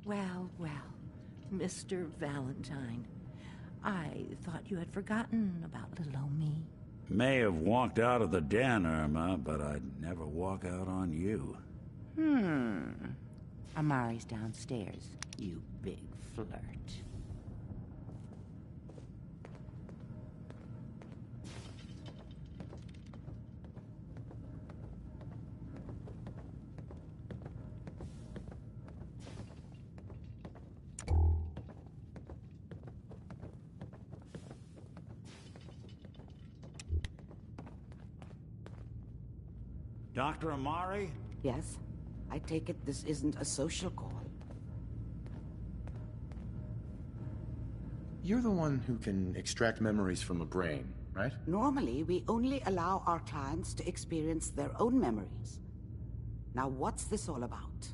Well, well, Mr. Valentine. I thought you had forgotten about little old me. May have walked out of the den, Irma, but I'd never walk out on you. Amari's downstairs, you big flirt. Dr. Amari? Yes? I take it this isn't a social call. You're the one who can extract memories from a brain, right? Normally, we only allow our clients to experience their own memories. Now, what's this all about?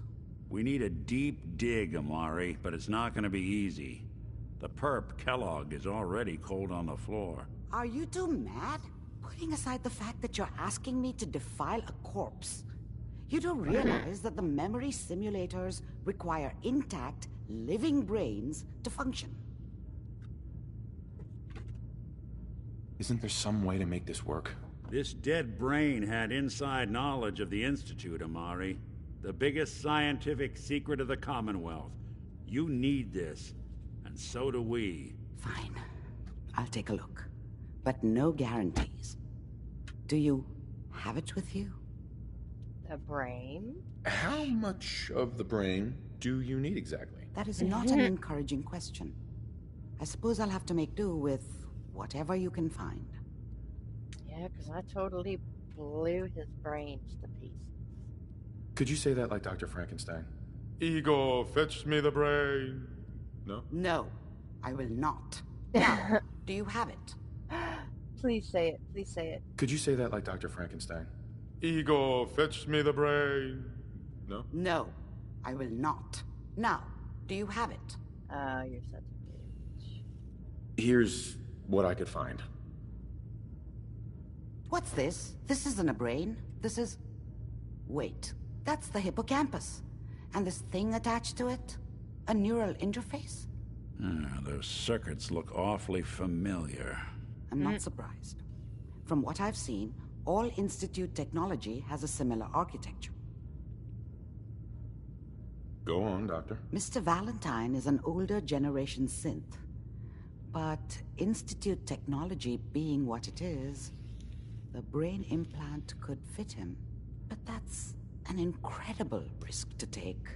We need a deep dig, Amari, but it's not gonna be easy. The perp, Kellogg, is already cold on the floor. Are you two mad? Putting aside the fact that you're asking me to defile a corpse, you don't realize that the memory simulators require intact, living brains to function. Isn't there some way to make this work? This dead brain had inside knowledge of the Institute, Amari. The biggest scientific secret of the Commonwealth. You need this, and so do we. Fine. I'll take a look. But no guarantees. Do you have it with you? The brain? How much of the brain do you need exactly? That is not an encouraging question. I suppose I'll have to make do with whatever you can find. Yeah, because I totally blew his brains to pieces. Could you say that like Dr. Frankenstein? Ego, fetch me the brain. No? No, I will not. Now, do you have it? Please say it. Please say it. Could you say that like Dr. Frankenstein? Ego, fetch me the brain. No? No, I will not. Now, do you have it? You're such a bitch. Here's what I could find. What's this? This isn't a brain. This is... Wait, that's the hippocampus. And this thing attached to it? A neural interface? Those circuits look awfully familiar. I'm not surprised. From what I've seen, all Institute technology has a similar architecture. Go on, Doctor. Mr. Valentine is an older generation synth. But Institute technology being what it is, the brain implant could fit him. But that's an incredible risk to take.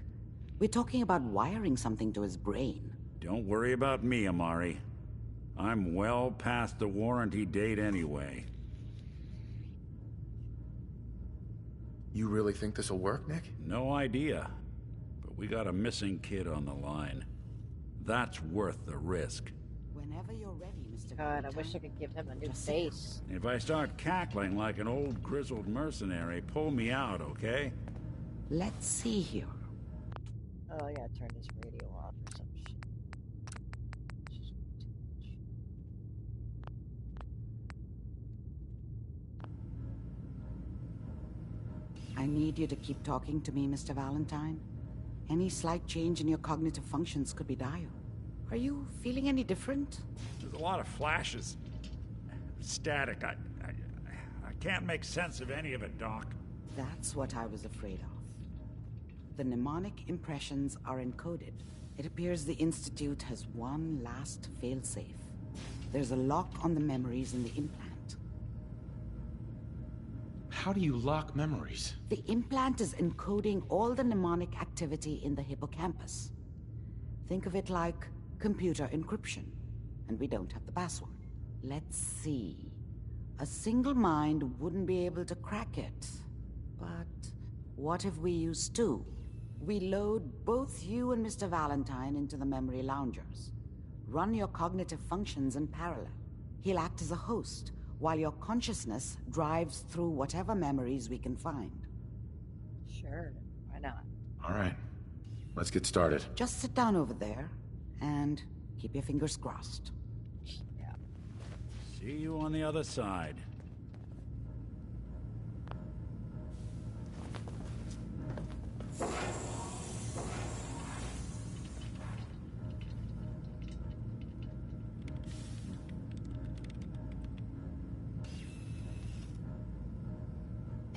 We're talking about wiring something to his brain. Don't worry about me, Amari. I'm well past the warranty date anyway. You really think this'll work, Nick? No idea. But we got a missing kid on the line. That's worth the risk. Whenever you're ready, Mr. God, Valentine. I wish I could give him a new Just face. If I start cackling like an old grizzled mercenary, pull me out, okay? Let's see here. Oh, I gotta turn this radio off or some shit. I need you to keep talking to me, Mr. Valentine. Any slight change in your cognitive functions could be dire. Are you feeling any different? There's a lot of flashes. Static. I can't make sense of any of it, Doc. That's what I was afraid of. The mnemonic impressions are encoded. It appears the Institute has one last failsafe. There's a lock on the memories in the implant. How do you lock memories? The implant is encoding all the mnemonic activity in the hippocampus. Think of it like computer encryption, and we don't have the password. Let's see. A single mind wouldn't be able to crack it. But what if we use two? We load both you and Mr. Valentine into the memory loungers. Run your cognitive functions in parallel. He'll act as a host, while your consciousness drives through whatever memories we can find. Sure, why not? All right, let's get started. Just sit down over there, and keep your fingers crossed. Yeah. See you on the other side.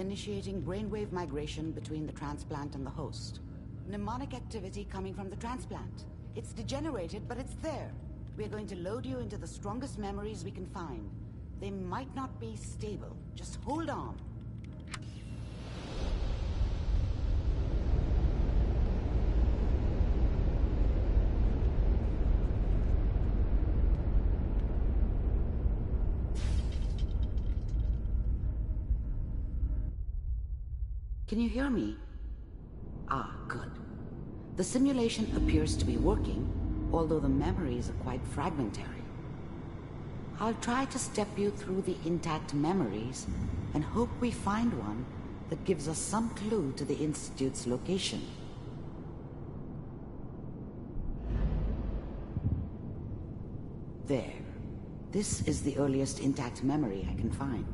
initiating brainwave migration between the transplant and the host. Mnemonic activity coming from the transplant. It's degenerated, but it's there. We're going to load you into the strongest memories we can find. They might not be stable. Just hold on. Can you hear me? Ah, good. The simulation appears to be working, although the memories are quite fragmentary. I'll try to step you through the intact memories and hope we find one that gives us some clue to the Institute's location. There. This is the earliest intact memory I can find.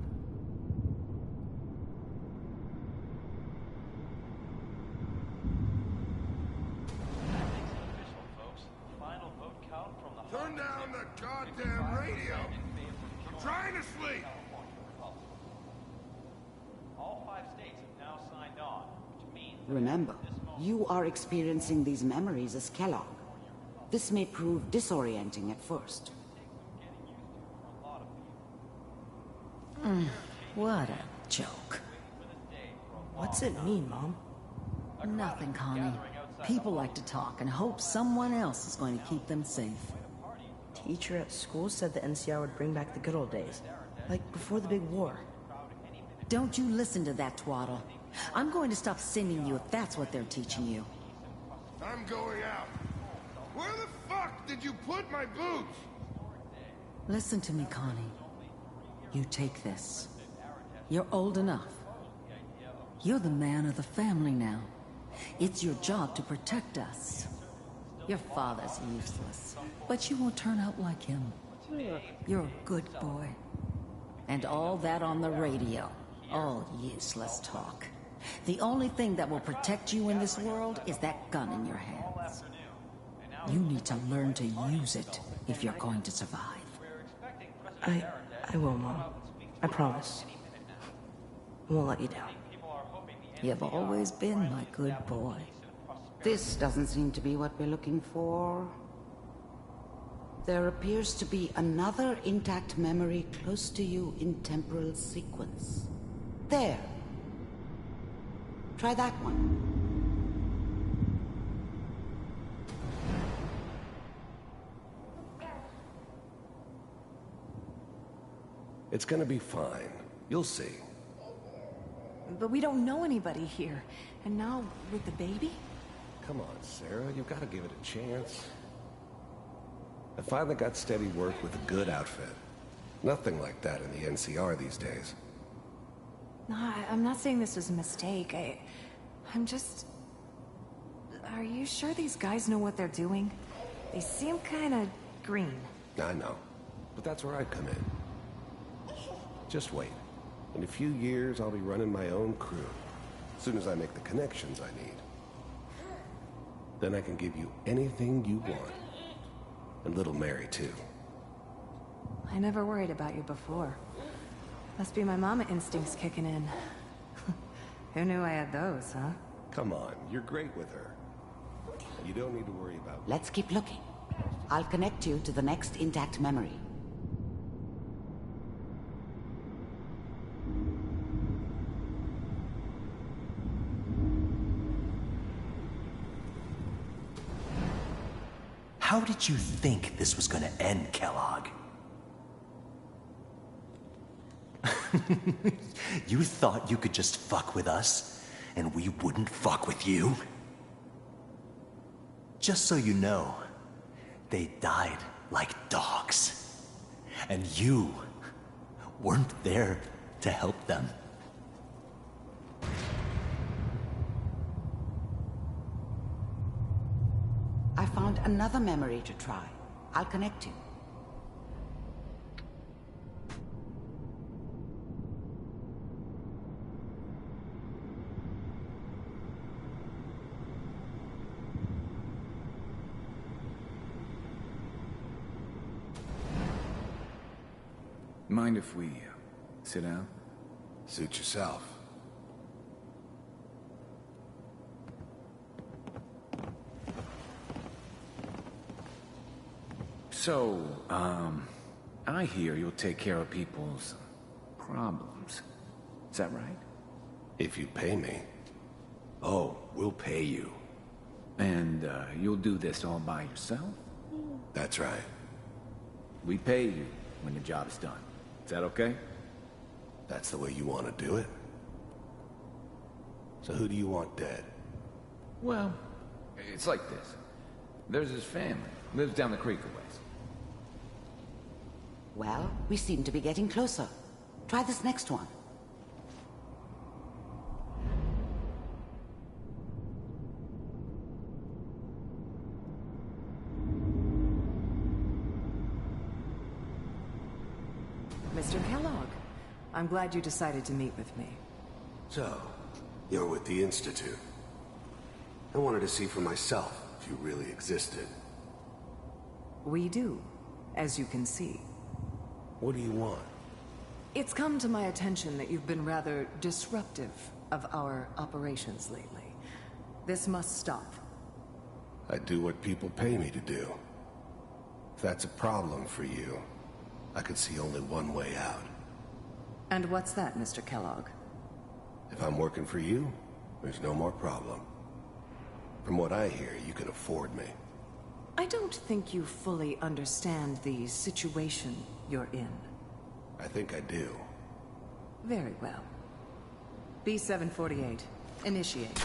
Turn down the goddamn radio! I'm trying to sleep! All 5 states have now signed on, which means... Remember, you are experiencing these memories as Kellogg. This may prove disorienting at first. What a joke. What's it mean, Mom? Nothing, Connie. People like to talk and hope someone else is going to keep them safe. Teacher at school said the NCR would bring back the good old days. Like before the big war. Don't you listen to that twaddle. I'm going to stop sending you if that's what they're teaching you. I'm going out. Where the fuck did you put my boots? Listen to me, Connie. You take this. You're old enough. You're the man of the family now. It's your job to protect us. Your father's useless, but you won't turn out like him. You're a good boy. And all that on the radio, all useless talk. The only thing that will protect you in this world is that gun in your hands. You need to learn to use it if you're going to survive. I will, Mom. I promise. I won't let you down. You've always been my good boy. This doesn't seem to be what we're looking for. There appears to be another intact memory close to you in temporal sequence. There. Try that one. It's gonna be fine. You'll see. But we don't know anybody here. And now, with the baby? Come on, Sarah. You've got to give it a chance. I finally got steady work with a good outfit. Nothing like that in the NCR these days. No, I'm not saying this was a mistake. I'm just... Are you sure these guys know what they're doing? They seem kind of green. I know. But that's where I come in. Just wait. In a few years, I'll be running my own crew. As soon as I make the connections I need. Then I can give you anything you want. And little Mary, too. I never worried about you before. Must be my mama instincts kicking in. Who knew I had those, huh? Come on, you're great with her. You don't need to worry about... Let's keep looking. I'll connect you to the next intact memory. How did you think this was gonna end, Kellogg? You thought you could just fuck with us, and we wouldn't fuck with you? Just so you know, they died like dogs. And you weren't there to help them. I found another memory to try. I'll connect you. Mind if we sit down? Suit yourself. So, I hear you'll take care of people's problems. Is that right? If you pay me. Oh, we'll pay you. And, you'll do this all by yourself? That's right. We pay you when the job's done. Is that okay? That's the way you want to do it? So who do you want dead? Well, it's like this. There's his family. Lives down the creek a ways. Well, we seem to be getting closer. Try this next one. Mr. Kellogg, I'm glad you decided to meet with me. So, you're with the Institute. I wanted to see for myself if you really existed. We do, as you can see. What do you want? It's come to my attention that you've been rather disruptive of our operations lately. This must stop. I do what people pay me to do. If that's a problem for you, I could see only one way out. And what's that, Mr. Kellogg? If I'm working for you, there's no more problem. From what I hear, you can afford me. I don't think you fully understand the situation you're in. I think I do. Very well. B-748, initiate.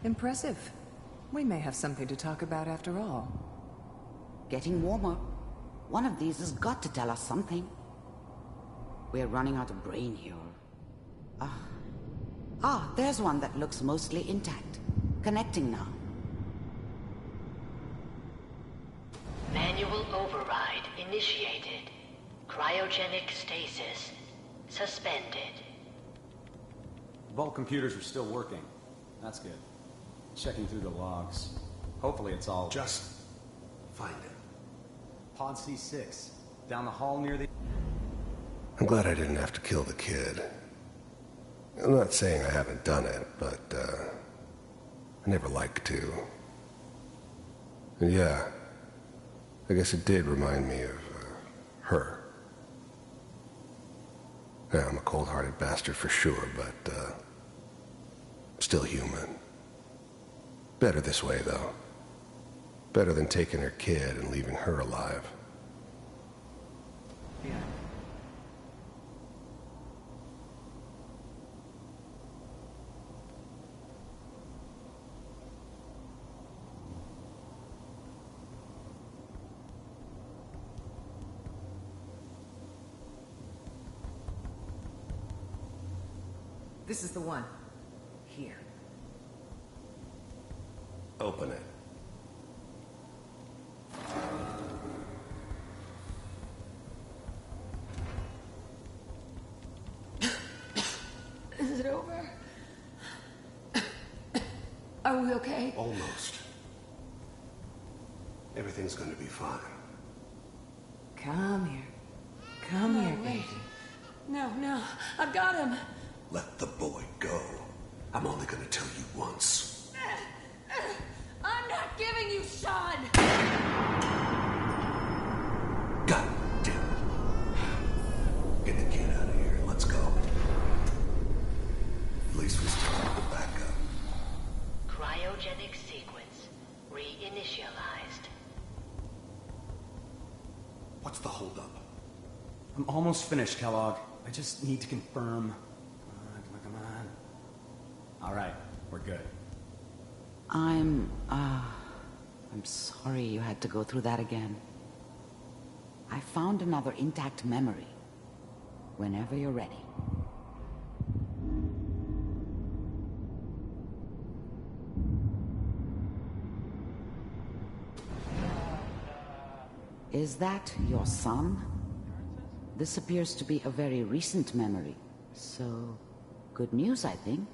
Impressive. We may have something to talk about after all. Getting warmer. One of these has got to tell us something. We're running out of brain here. There's one that looks mostly intact. Connecting now. Manual override initiated. Cryogenic stasis suspended. Vault computers are still working. That's good. Checking through the logs. Hopefully it's all... Just find it. Pod C6. Down the hall near the... I'm glad I didn't have to kill the kid. I'm not saying I haven't done it, but, I never liked to. And yeah, I guess it did remind me of, her. Yeah, I'm a cold-hearted bastard for sure, but, still human. Better this way, though. Better than taking her kid and leaving her alive. Yeah. This is the one. Here. Open it. Is it over? Are we okay? Almost. Everything's gonna be fine. Come here. Come here, baby. No, I've got him. Let the boy go. I'm only gonna tell you once. I'm not giving you Sean! God damn it. Get the kid out of here. Let's go. At least we still have the backup. Cryogenic sequence reinitialized. What's the holdup? I'm almost finished, Kellogg. I just need to confirm. Come on. All right, we're good. I'm sorry you had to go through that again. I found another intact memory. Whenever you're ready. Is that your son? This appears to be a very recent memory. So, good news, I think.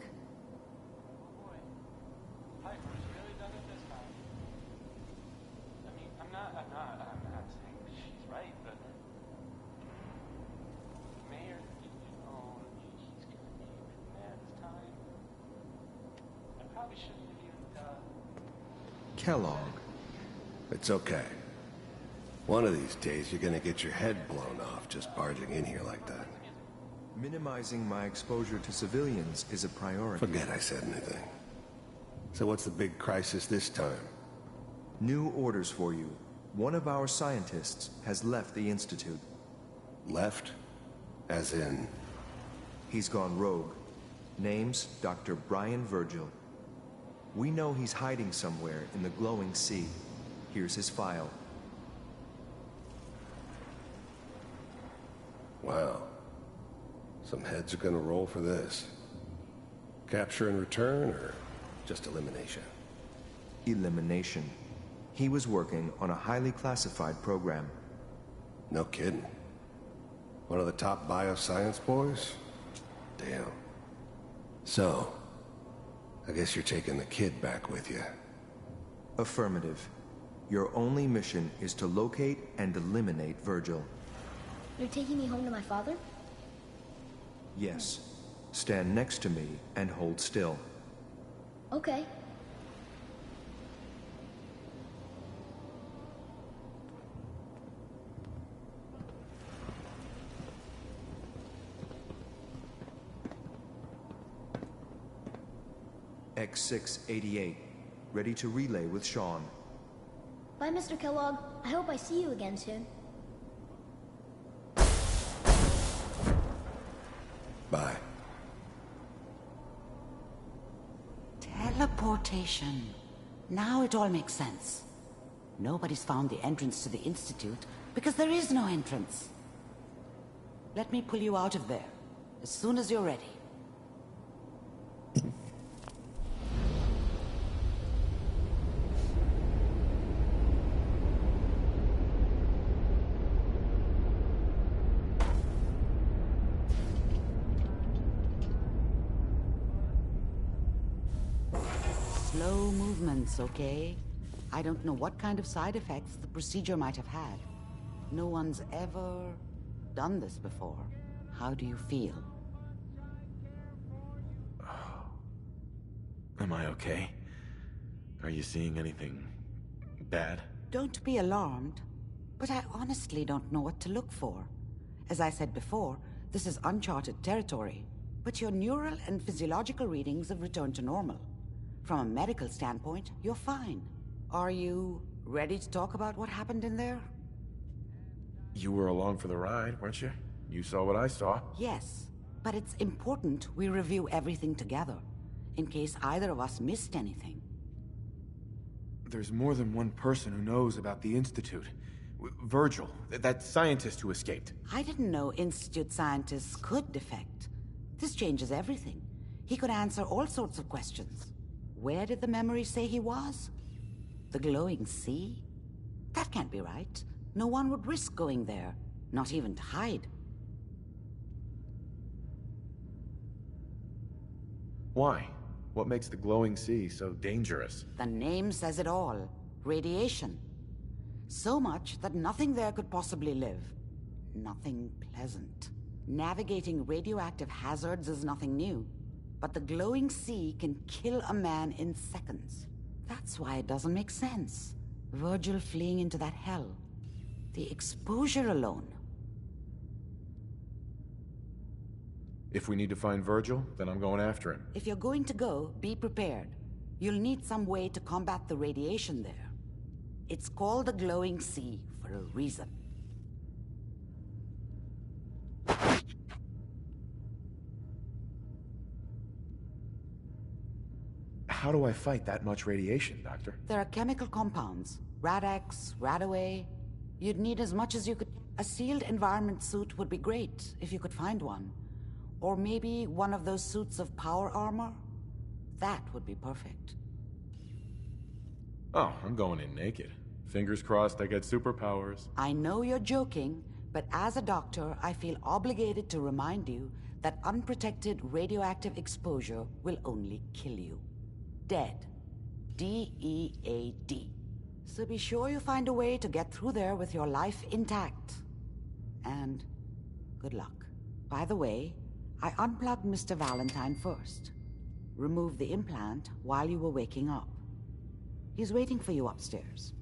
I'm not saying she's right, but... Mayor, Kellogg. It's okay. One of these days, you're gonna get your head blown off just barging in here like that. Minimizing my exposure to civilians is a priority. Forget I said anything. So what's the big crisis this time? New orders for you. One of our scientists has left the Institute. Left? As in? He's gone rogue. Name's Dr. Brian Virgil. We know he's hiding somewhere in the glowing sea. Here's his file. Wow. Some heads are gonna roll for this. Capture and return, or just elimination? Elimination. He was working on a highly classified program. No kidding. One of the top bioscience boys? Damn. So, I guess you're taking the kid back with you. Affirmative. Your only mission is to locate and eliminate Virgil. You're taking me home to my father? Yes. Stand next to me and hold still. Okay. X688. Ready to relay with Sean. Bye, Mr. Kellogg. I hope I see you again soon. Bye. Teleportation. Now it all makes sense. Nobody's found the entrance to the Institute because there is no entrance. Let me pull you out of there as soon as you're ready. Slow movements, okay? I don't know what kind of side effects the procedure might have had. No one's ever done this before. How do you feel? Am I okay? Are you seeing anything bad? Don't be alarmed, but I honestly don't know what to look for. As I said before, this is uncharted territory, but your neural and physiological readings have returned to normal. From a medical standpoint, you're fine. Are you ready to talk about what happened in there? You were along for the ride, weren't you? You saw what I saw. Yes, but it's important we review everything together, in case either of us missed anything. There's more than one person who knows about the Institute. Virgil, that scientist who escaped. I didn't know Institute scientists could defect. This changes everything. He could answer all sorts of questions. Where did the memory say he was? The glowing sea? That can't be right. No one would risk going there, not even to hide. Why? What makes the glowing sea so dangerous? The name says it all. Radiation. So much that nothing there could possibly live. Nothing pleasant. Navigating radioactive hazards is nothing new. But the glowing sea can kill a man in seconds. That's why it doesn't make sense. Virgil fleeing into that hell. The exposure alone. If we need to find Virgil, then I'm going after him. If you're going to go, be prepared. You'll need some way to combat the radiation there. It's called the glowing sea for a reason. How do I fight that much radiation, Doctor? There are chemical compounds. Rad-X, Radaway. You'd need as much as you could... A sealed environment suit would be great, if you could find one. Or maybe one of those suits of power armor? That would be perfect. Oh, I'm going in naked. Fingers crossed I get superpowers. I know you're joking, but as a doctor, I feel obligated to remind you that unprotected radioactive exposure will only kill you. Dead. D-E-A-D. So be sure you find a way to get through there with your life intact. And good luck. By the way, I unplugged Mr. Valentine first. remove the implant while you were waking up. He's waiting for you upstairs.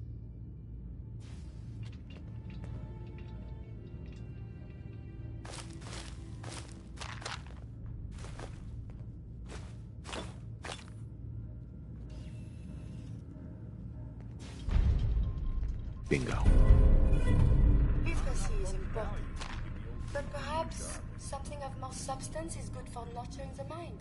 Bingo. Efficacy is important, but perhaps something of more substance is good for nurturing the mind.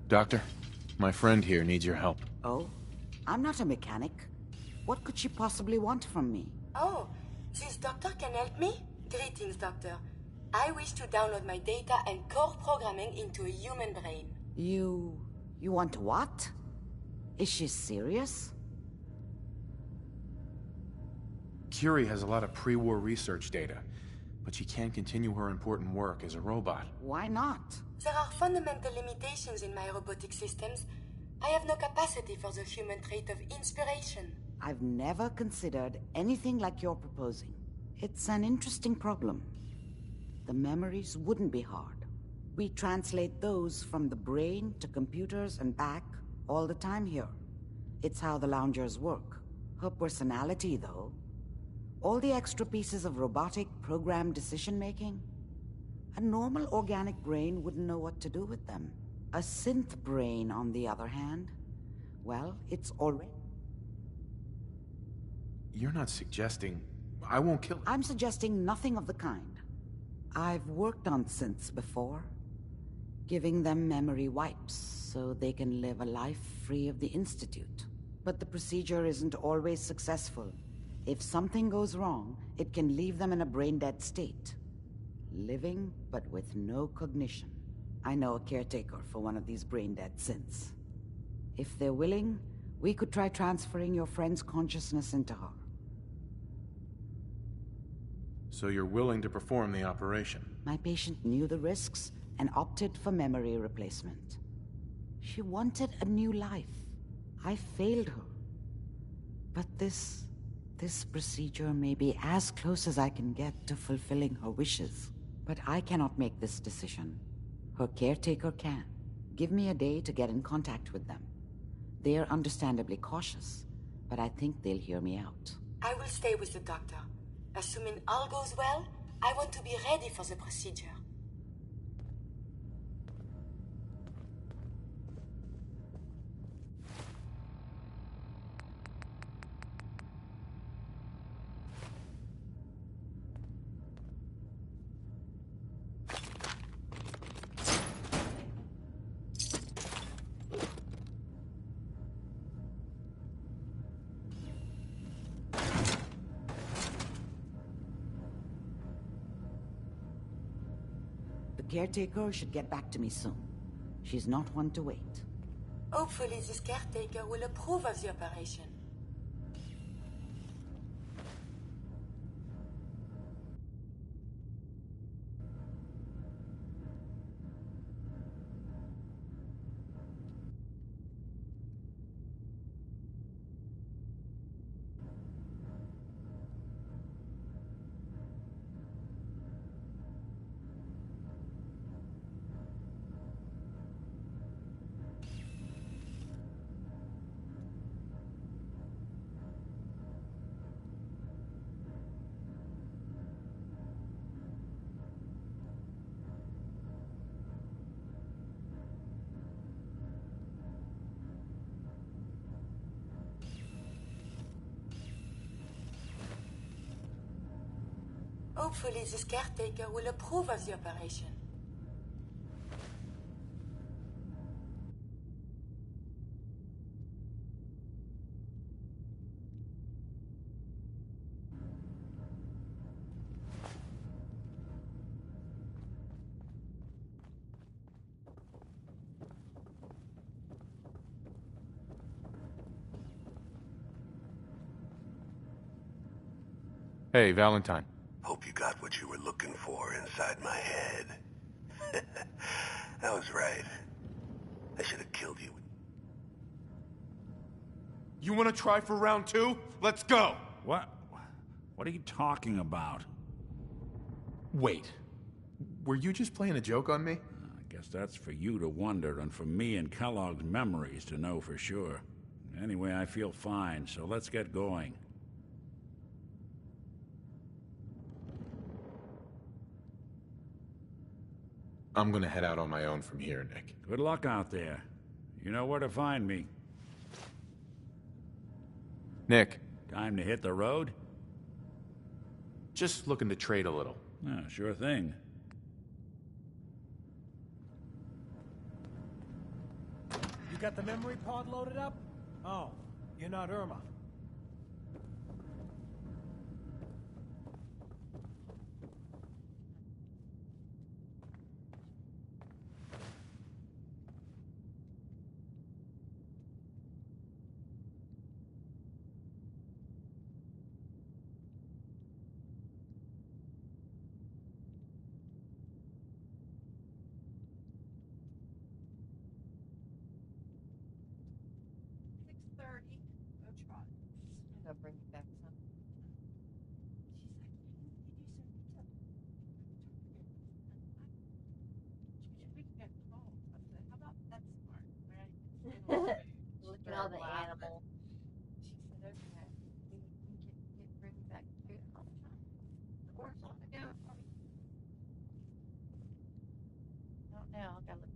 Doctor, my friend here needs your help. Oh? I'm not a mechanic. What could she possibly want from me? Oh, this doctor can help me? Greetings, doctor. I wish to download my data and core programming into a human brain. You want what? Is she serious? Curie has a lot of pre-war research data, but she can't continue her important work as a robot. Why not? There are fundamental limitations in my robotic systems. I have no capacity for the human trait of inspiration. I've never considered anything like you're proposing. It's an interesting problem. The memories wouldn't be hard. We translate those from the brain to computers and back all the time here. It's how the loungers work. Her personality, though, all the extra pieces of robotic programmed decision-making, a normal organic brain wouldn't know what to do with them. A synth brain, on the other hand, well, it's already... You're not suggesting... I won't kill her. I'm suggesting nothing of the kind. I've worked on synths before, giving them memory wipes so they can live a life free of the Institute. But the procedure isn't always successful. If something goes wrong, it can leave them in a brain-dead state. Living, but with no cognition. I know a caretaker for one of these brain-dead synths. If they're willing, we could try transferring your friend's consciousness into her. So you're willing to perform the operation? My patient knew the risks and opted for memory replacement. She wanted a new life. I failed her. But this procedure may be as close as I can get to fulfilling her wishes. But I cannot make this decision. Her caretaker can. Give me a day to get in contact with them. They are understandably cautious, but I think they'll hear me out. I will stay with the doctor. Assuming all goes well, I want to be ready for the procedure. The caretaker should get back to me soon. She's not one to wait. Hopefully this caretaker will approve of the operation. Hopefully this caretaker will approve of the operation. Hey, Valentine. Hope you got what you were looking for inside my head. I was right. I should have killed you. You want to try for round 2? Let's go! What? What are you talking about? Wait. Were you just playing a joke on me? I guess that's for you to wonder, and for me and Kellogg's memories to know for sure. Anyway, I feel fine, so let's get going. I'm gonna head out on my own from here, Nick. Good luck out there. You know where to find me. Nick. Time to hit the road? Just looking to trade a little. Sure thing. You got the memory pod loaded up? Oh, you're not Irma. They'll bring you back some. Look at all the animals. She said, okay, we can bring you back food all the time. The horse on the go. I don't know. I gotta look.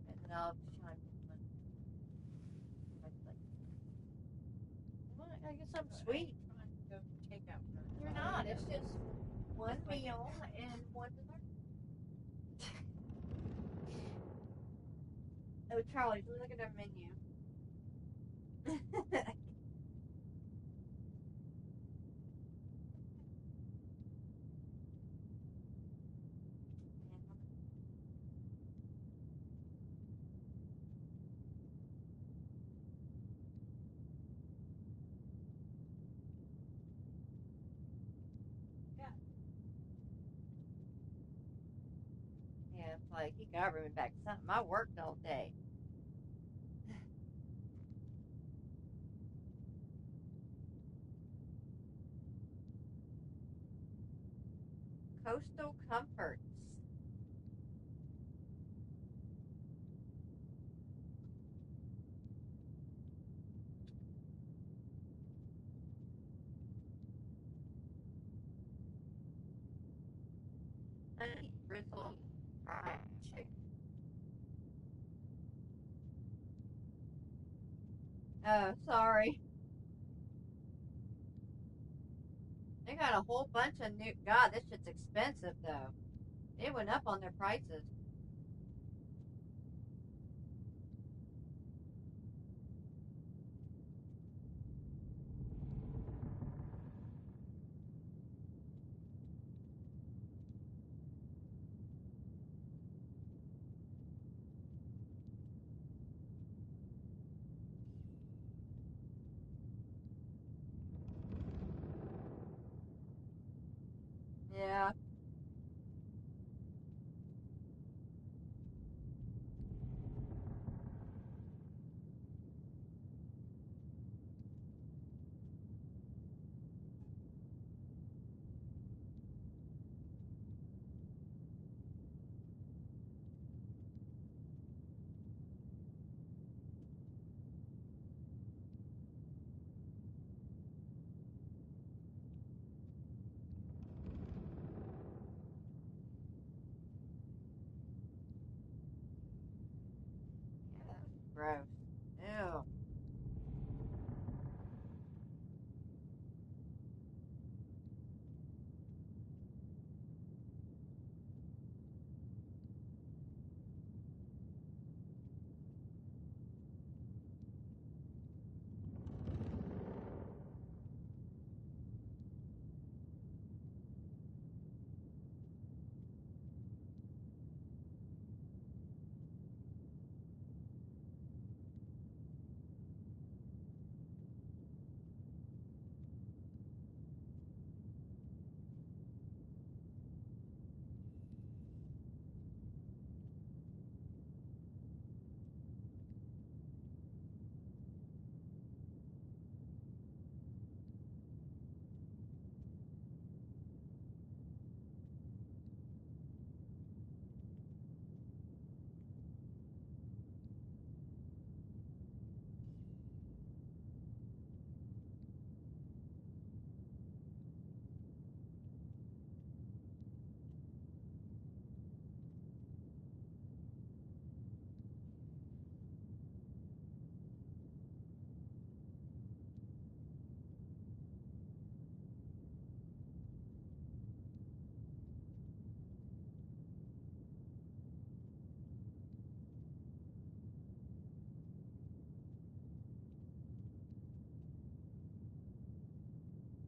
And then I'll chime in when I get something sweet. You're not. It's just one meal and one dessert. Oh, Charlie, look at our menu. Yeah, it's like he got bring me back something. I worked all day. Coastal Comforts. Honey drizzled fried chicken. Oh, sorry. They got a whole bunch of new. God, this shit's expensive though. They went up on their prices. Yeah. Gross. Ew.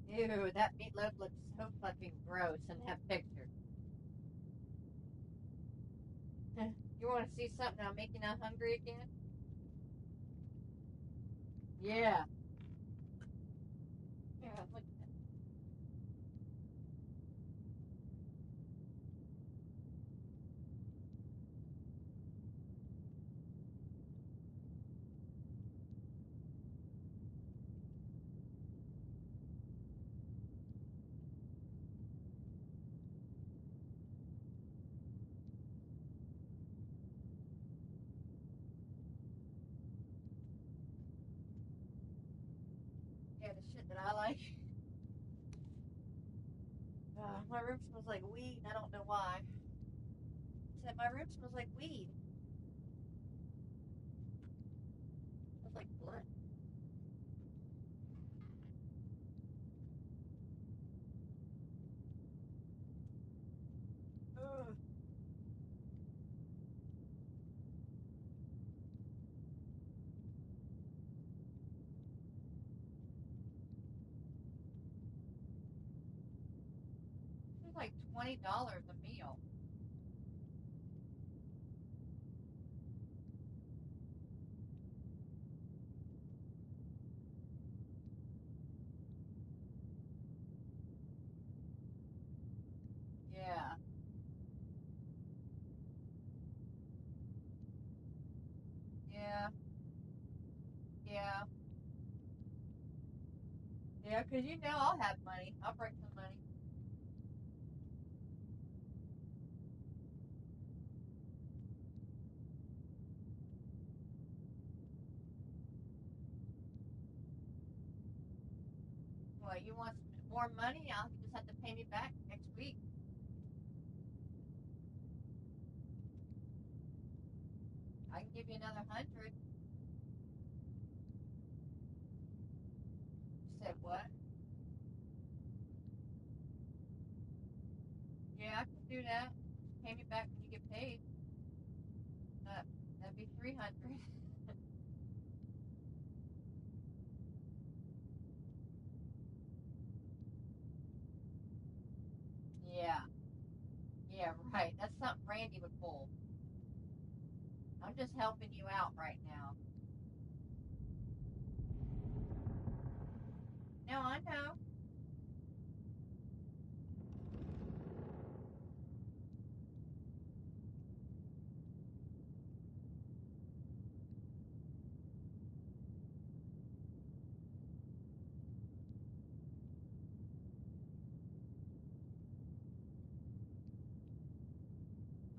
Ew, that meatloaf looks so fucking gross in that picture. You want to see something that'll make you not hungry again? Yeah. Yeah, look at that. Yeah, the shit that I like. My room smells like weed. I don't know why. I said my room smells like weed. It smells like blood. Ugh. This is like $20 a meal. Yeah. Yeah. Yeah. Yeah, because you know I'll have money. I'll bring some money. Well, you want some more money? I'll just have to pay me back next week. I can give you another 100. You said what? Yeah, I can do that. Just pay me back when you get paid. Uh, that'd be 300. Yeah. Yeah, right. That's something Randy would pull. I'm just helping you out right now. No, I know.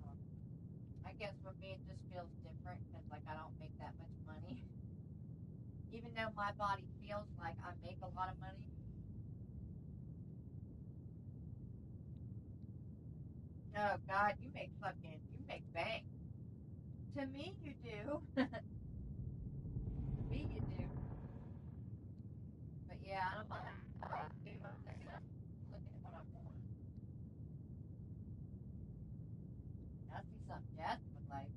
Um, I guess for me it just feels different because like I don't make that much money. Even though my body feels like I make a lot of money. Oh God, you make bank. To me, you do. To me, you do. But yeah, I don't mind. Look at what I'm doing. I see something Jasmine would like.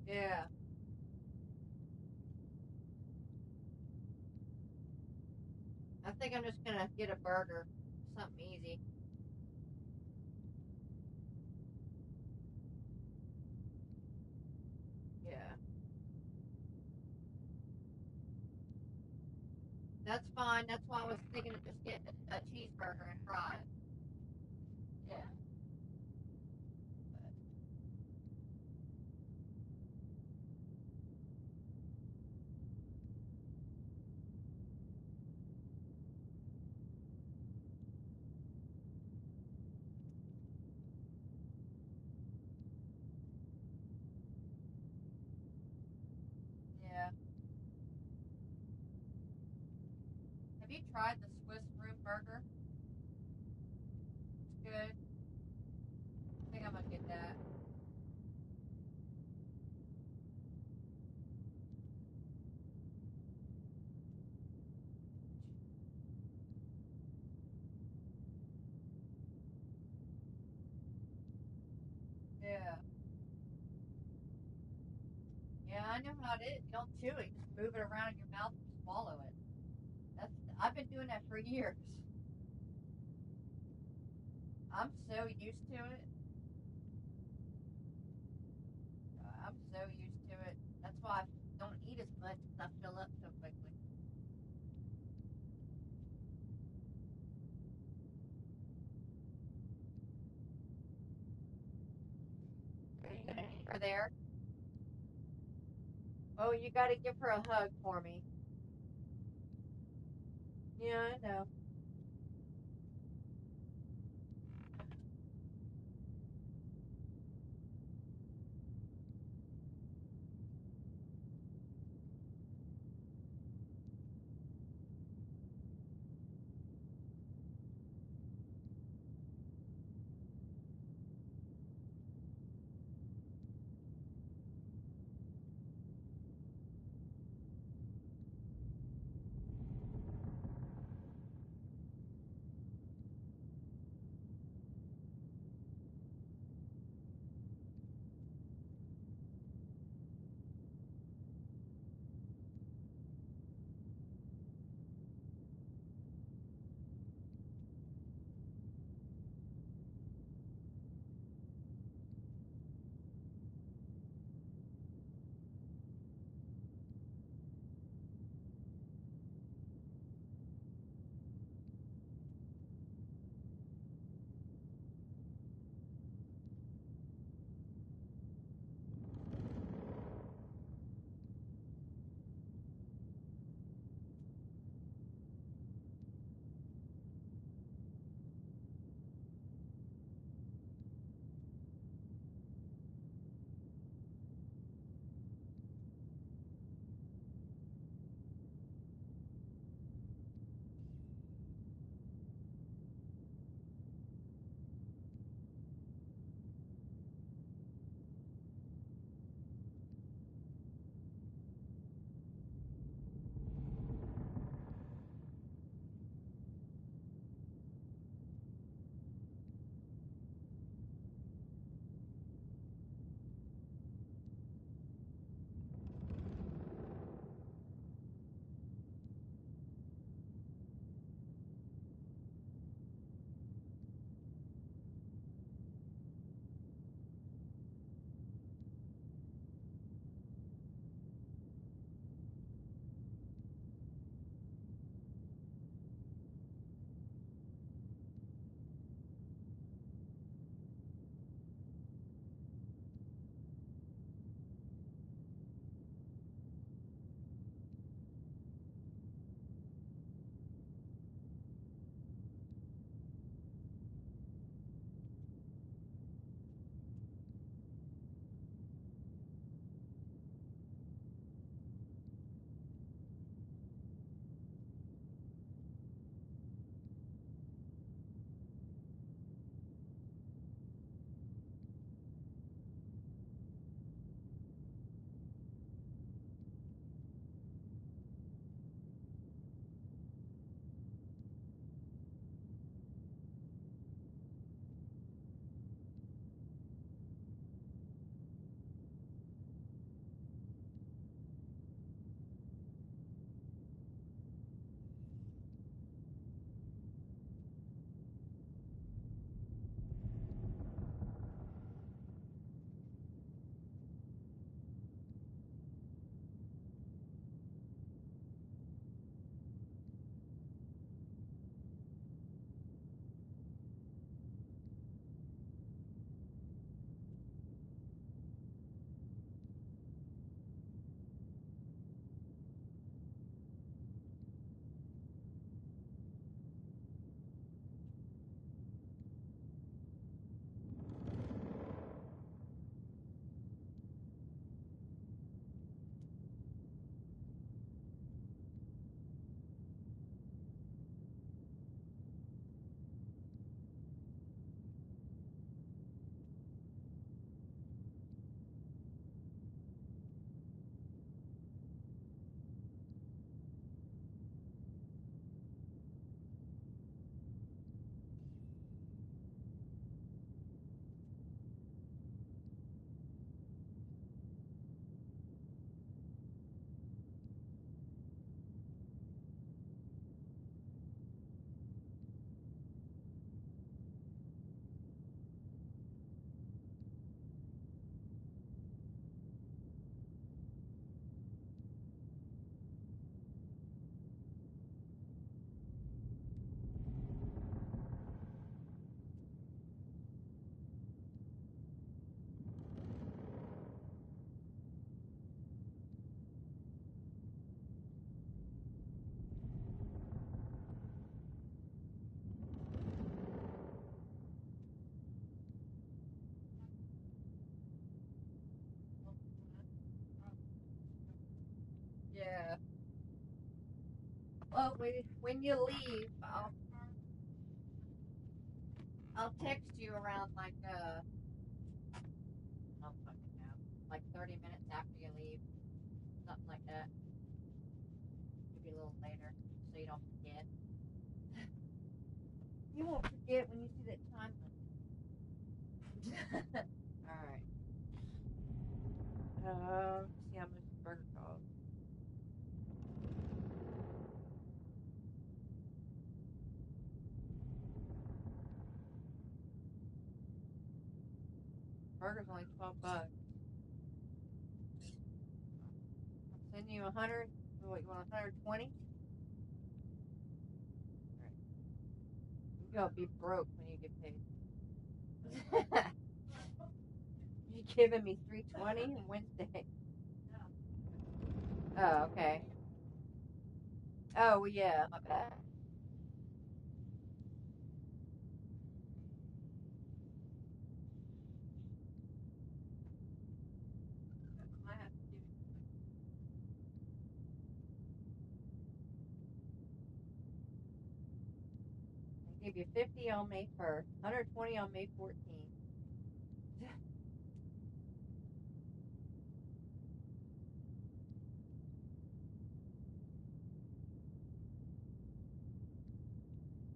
Yeah. I think I'm just gonna get a burger. Something easy. Yeah. That's fine. That's why I was thinking of just getting a cheeseburger and fries. Yeah. But, you tried the Swiss room burger? It's good. I think I'm gonna get that. Yeah. Yeah, I know how it is. You don't chew it. You just move it around in your mouth and swallow it. I've been doing that for years. I'm so used to it. I'm so used to it. That's why I don't eat as much because I fill up so quickly. Are there? Oh, you got to give her a hug for me. Yeah, I know. Well, when you leave, I'll text you around like I don't fucking know, like 30 minutes after you leave, something like that. Maybe a little later, so you don't forget. You won't forget when you see that time limit. All right. See how much the burger costs. Burger's only $12. I'll send you 100. What, you want 120? All right. You're gonna be broke when you get paid. You giving me 320 on Wednesday? Oh, okay. Oh, well, yeah, my bad. I give you 50 on May 1st, 120 on May 14th.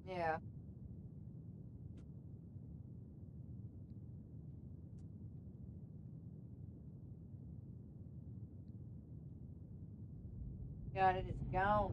Yeah. Got it. It's gone.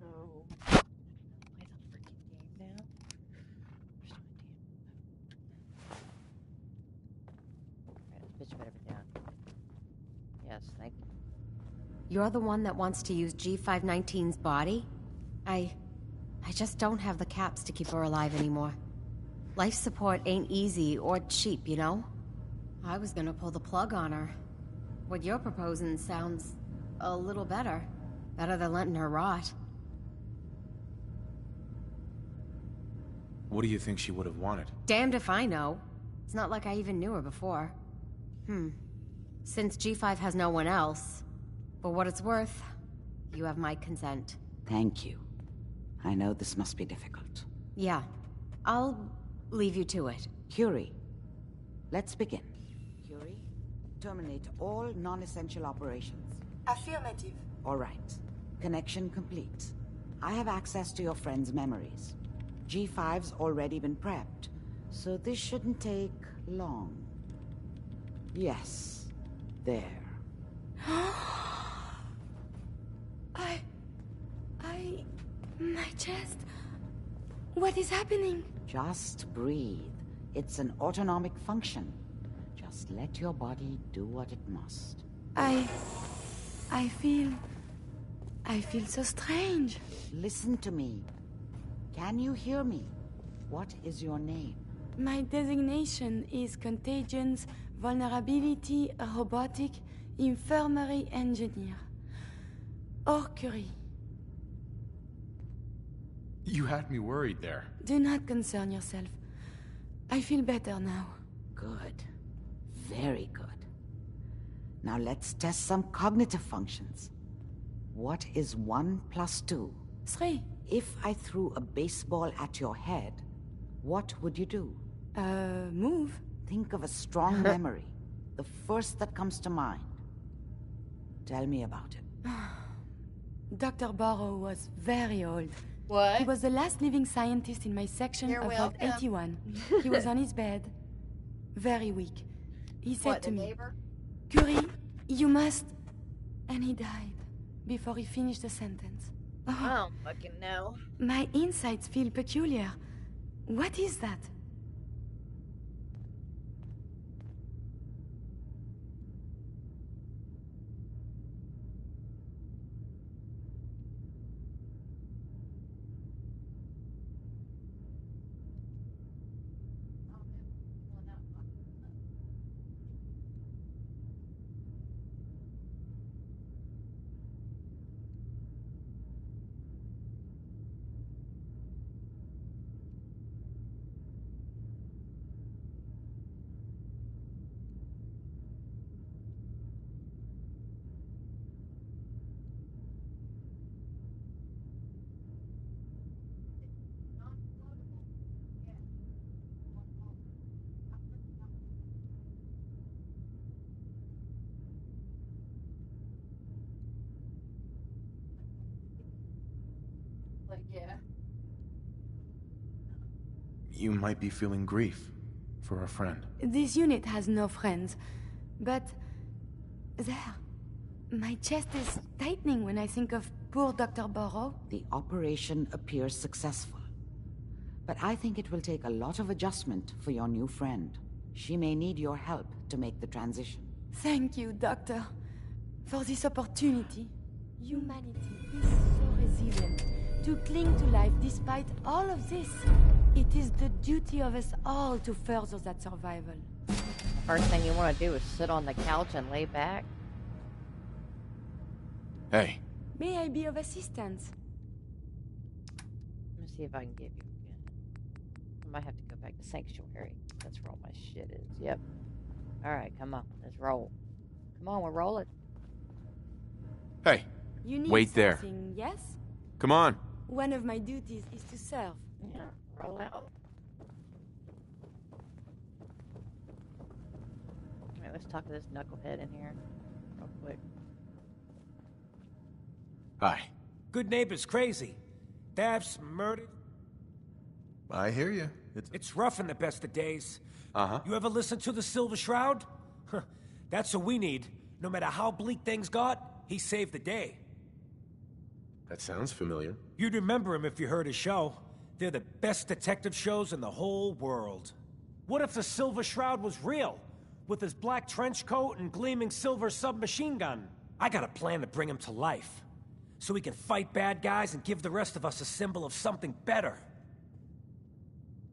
Oh. Play the freaking game now. Alright, this bitch better be down. Yes, thank you. You're the one that wants to use G519's body? I just don't have the caps to keep her alive anymore. Life support ain't easy or cheap, you know? I was gonna pull the plug on her. What you're proposing sounds a little better. Better than letting her rot. What do you think she would have wanted? Damned if I know. It's not like I even knew her before. Since G5 has no one else, for what it's worth, you have my consent. Thank you. I know this must be difficult. Yeah, I'll leave you to it. Curie, let's begin. Curie, terminate all non-essential operations. Affirmative. All right. Connection complete. I have access to your friend's memories. G5's already been prepped, so this shouldn't take long. Yes. There. My chest. What is happening? Just breathe. It's an autonomic function. Just let your body do what it must. I feel so strange. Listen to me. Can you hear me? What is your name? My designation is Contagions Vulnerability Robotic Infirmary Engineer. Or Curie. You had me worried there. Do not concern yourself. I feel better now. Good. Very good. Now let's test some cognitive functions. What is 1 + 2? 3. If I threw a baseball at your head, what would you do? Move. Think of a strong memory. The first that comes to mind. Tell me about it. Dr. Burrow was very old. What? He was the last living scientist in my section You're of Log welcome. 81. He was on his bed, very weak. He said What, to the me, neighbor? Curie, you must... And he died before he finished the sentence. I don't fucking know. My insides feel peculiar. What is that? Like, yeah. You might be feeling grief for a friend. This unit has no friends, but... There. My chest is tightening when I think of poor Dr. Burrow. The operation appears successful. But I think it will take a lot of adjustment for your new friend. She may need your help to make the transition. Thank you, Doctor, for this opportunity. Humanity is so resilient to cling to life despite all of this. It is the duty of us all to further that survival. First thing you want to do is sit on the couch and lay back. Hey. May I be of assistance? Let me see if I can give you again. I might have to go back to Sanctuary. That's where all my shit is. Yep. Alright, come on. Let's roll. Come on, we're rolling. Hey. You need Wait there. something, yes? Come on. One of my duties is to serve. Yeah, roll out. Alright, let's talk to this knucklehead in here real quick. Hi. Good neighbor's crazy. Thefts, murder. I hear you. It's rough in the best of days. Uh-huh. You ever listen to the Silver Shroud? Huh, that's what we need. No matter how bleak things got, he saved the day. That sounds familiar. You'd remember him if you heard his show. They're the best detective shows in the whole world. What if the Silver Shroud was real? With his black trench coat and gleaming silver submachine gun? I got a plan to bring him to life. So he can fight bad guys and give the rest of us a symbol of something better.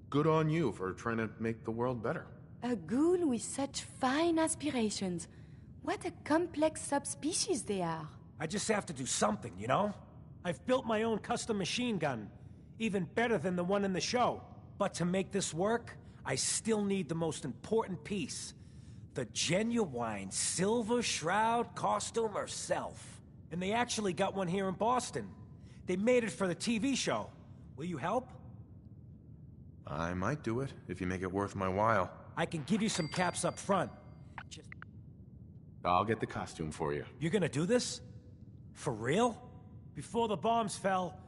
Good on you for trying to make the world better. A ghoul with such fine aspirations. What a complex subspecies they are. I just have to do something, you know? I've built my own custom machine gun. Even better than the one in the show. But to make this work, I still need the most important piece. The genuine Silver Shroud costume herself. And they actually got one here in Boston. They made it for the TV show. Will you help? I might do it, if you make it worth my while. I can give you some caps up front. I'll get the costume for you. You're gonna do this? For real? Before the bombs fell,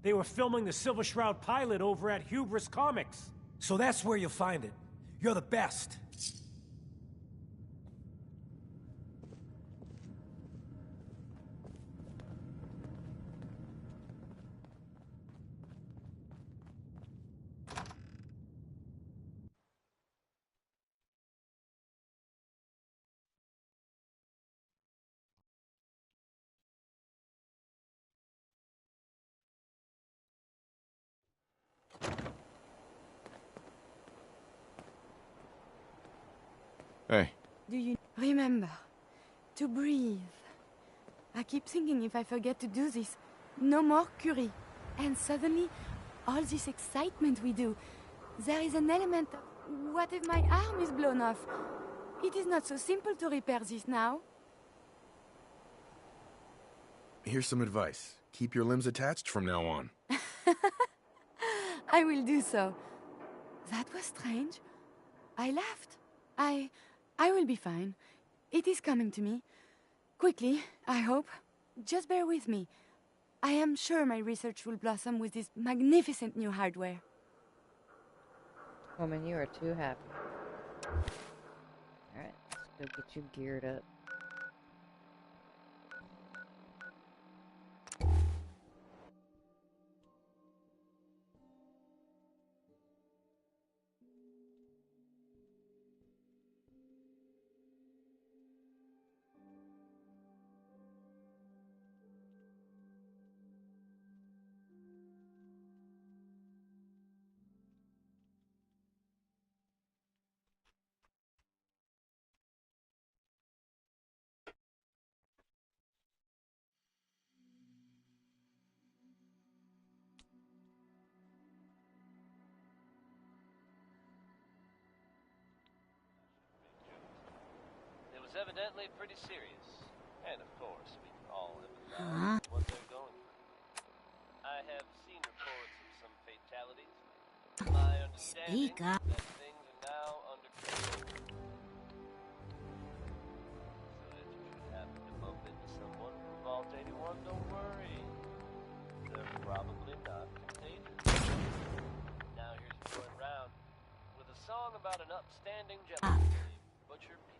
they were filming the Silver Shroud pilot over at Hubris Comics. So that's where you'll find it. You're the best. Hey. Do you remember to breathe? I keep thinking if I forget to do this, no more Curie. And suddenly, all this excitement we do, there is an element of, what if my arm is blown off? It is not so simple to repair this now. Here's some advice. keep your limbs attached from now on. I will do so. That was strange. I laughed. I will be fine. It is coming to me. Quickly, I hope. Just bear with me. I am sure my research will blossom with this magnificent new hardware. Woman, you are too happy. Alright, let's go get you geared up. Evidently pretty serious. And of course, we can all empathize with what they're going through. I have seen reports of some fatalities. My understanding is that things are now under control. So if you should happen to bump into someone from Vault 81, don't worry. They're probably not contagious. Now here's your going round with a song about an upstanding gentleman named Butcher Pete.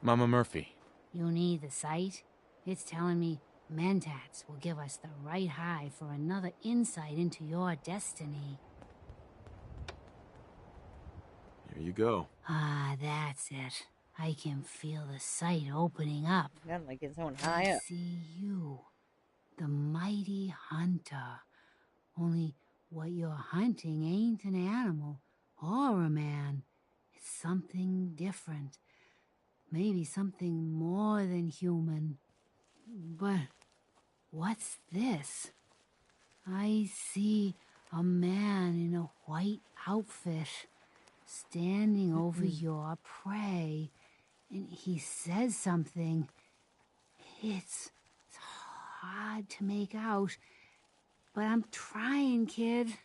Mama Murphy. You need the sight? It's telling me Mentats will give us the right high for another insight into your destiny. Here you go. Ah, that's it. I can feel the sight opening up. Got like it's on high up. I see you, the mighty hunter. Only what you're hunting ain't an animal or a man. It's something different. Maybe something more than human. But what's this? I see a man in a white outfit standing over your prey, and he says something. It's hard to make out, but I'm trying, kid.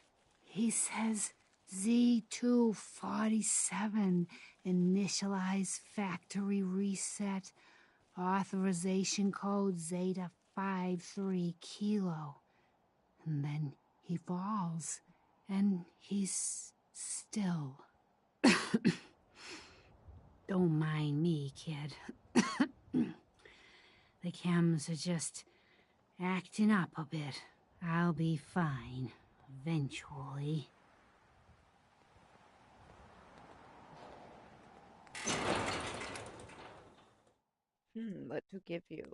He says Z247, initialize factory reset, authorization code Zeta 53 Kilo. And then he falls, and he's still. Don't mind me, kid. The chems are just acting up a bit. I'll be fine, eventually. What to give you?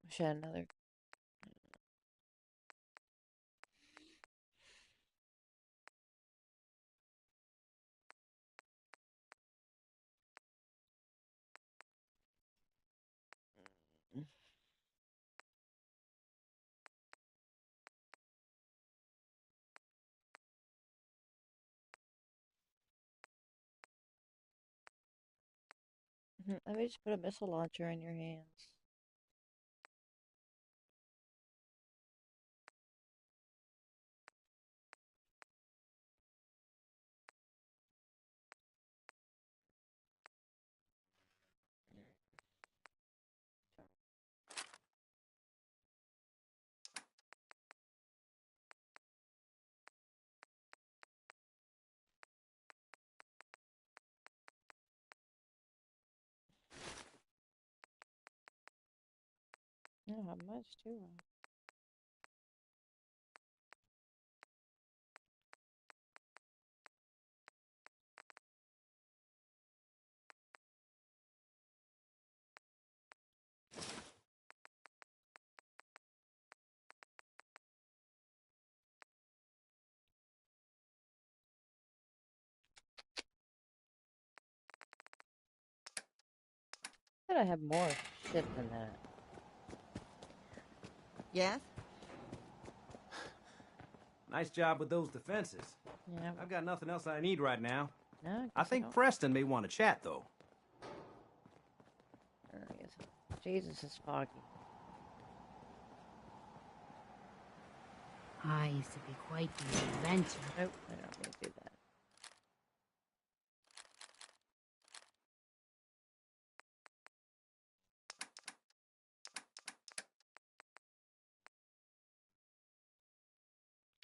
Wish I had another. Let me just put a missile launcher in your hands. Not how much too. I thought I had more shit than that. Yes? Nice job with those defenses. Yeah. I've got nothing else I need right now. No, I think Preston may want to chat, though. I guess. Jesus, it's foggy. I used to be quite the adventurer. Nope, I don't need to do that.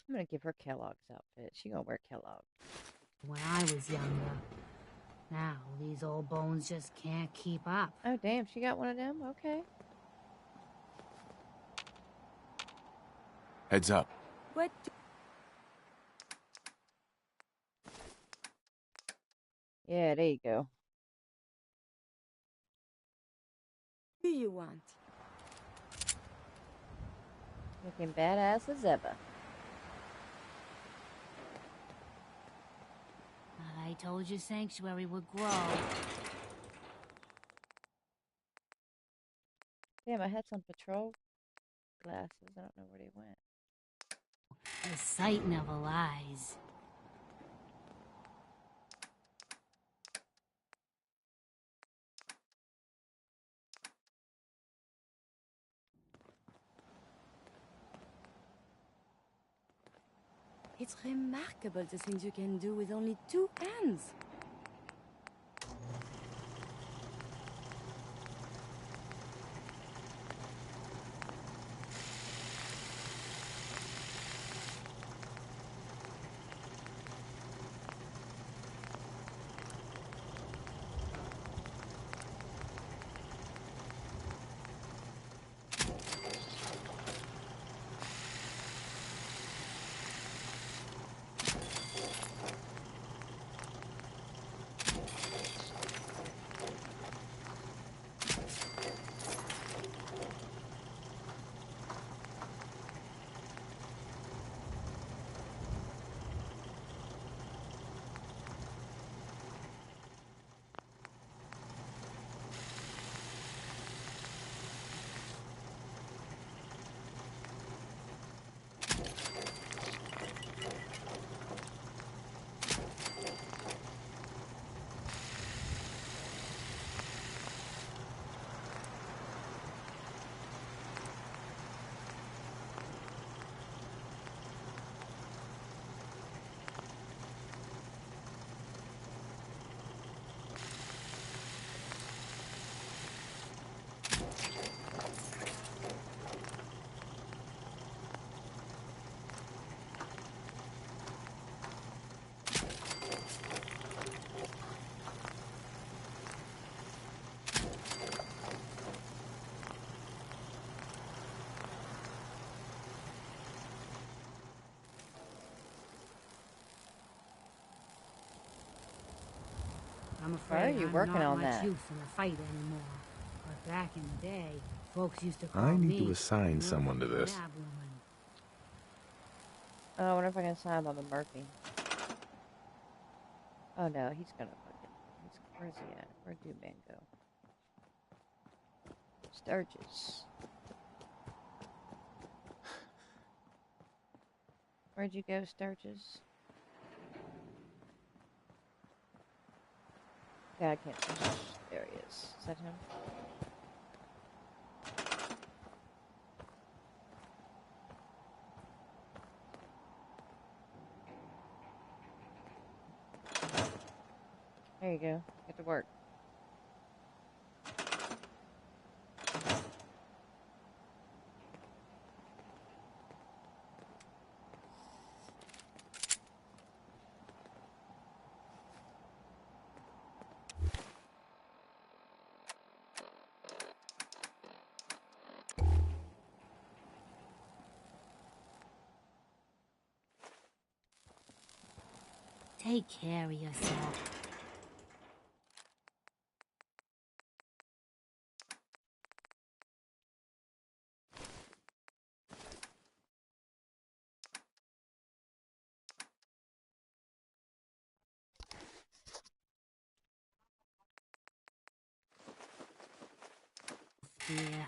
I'm gonna give her Kellogg's outfit. She gonna wear Kellogg. When I was younger. Now, these old bones just can't keep up. Oh, damn, she got one of them? Okay. Heads up. What Yeah, there you go. do you want? Looking badass as ever. I told you Sanctuary would grow. Damn, I had some patrol glasses. I don't know where they went. The sight never lies. It's remarkable the things you can do with only 2 hands. I'm Why are afraid you I'm working not on much that? use in the fight anymore. But back in the day, folks used to call I need me to assign Murphy someone to this. Lab Woman. Oh, I wonder if I can sign Mama Murphy. Oh no, he's gonna fucking. Where's he at? Where'd Dude-Man go? Sturgis. Where'd you go, Sturgis? God, I can't. There he is. Is that him? There you go. Get to work. Take care of yourself. Yeah.